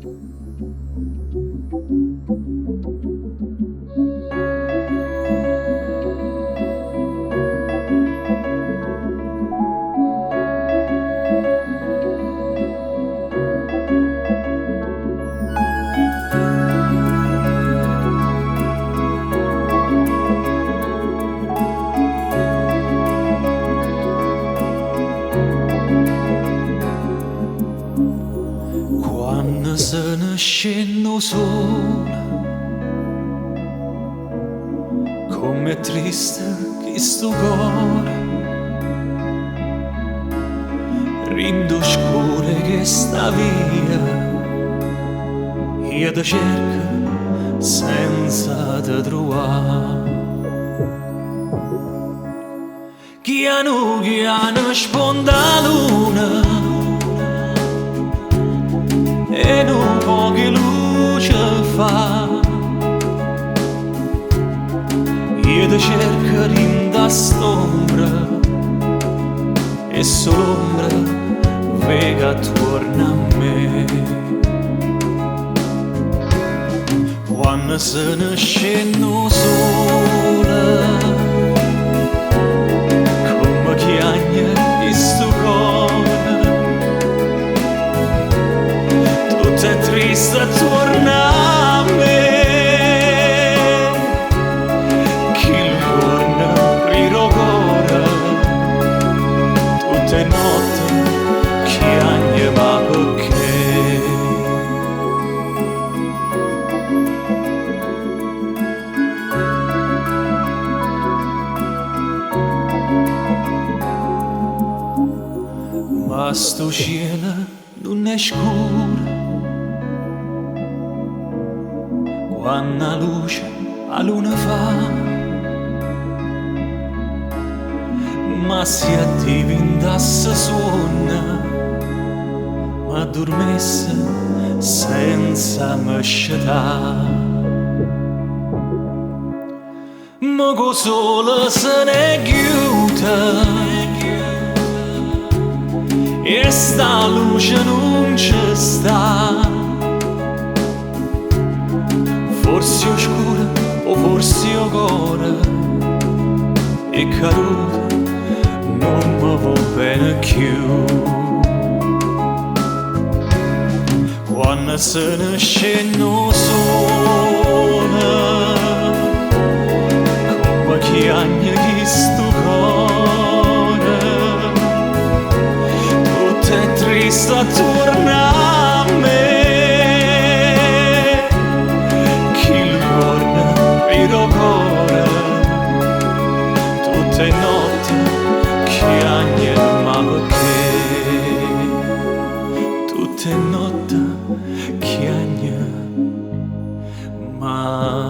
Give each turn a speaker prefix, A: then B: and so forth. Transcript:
A: Quando se ne scende sola, come triste che sto cuore, rindo scure che sta via, io ti cerco senza te trovare. Chiano sponda la luna e un po' che luce fa, io ti cerco in da st'ombra e sull'ombra vega attorno a me. Quando se ne scendo sola, come chiagna in sto cuore, tutto è triste attorno a me. Chi ritorna rirogola, tutte notte chiagna ma perché? Ma sto cielo non è scuro, quando la luce a luna fa, ma si addiventasse suona, ma addormesse senza me scelare. Ma con sole se ne chiude e sta luce non ci sta, forse oscura o forse cuore e caduta non mi va bene più. Quando se ne scendo sola, come chiagna chi sto cuore, tutto è triste attorno a me. Rirogola, tutte notti chiagna ma perché? Tutte notti chiagna ma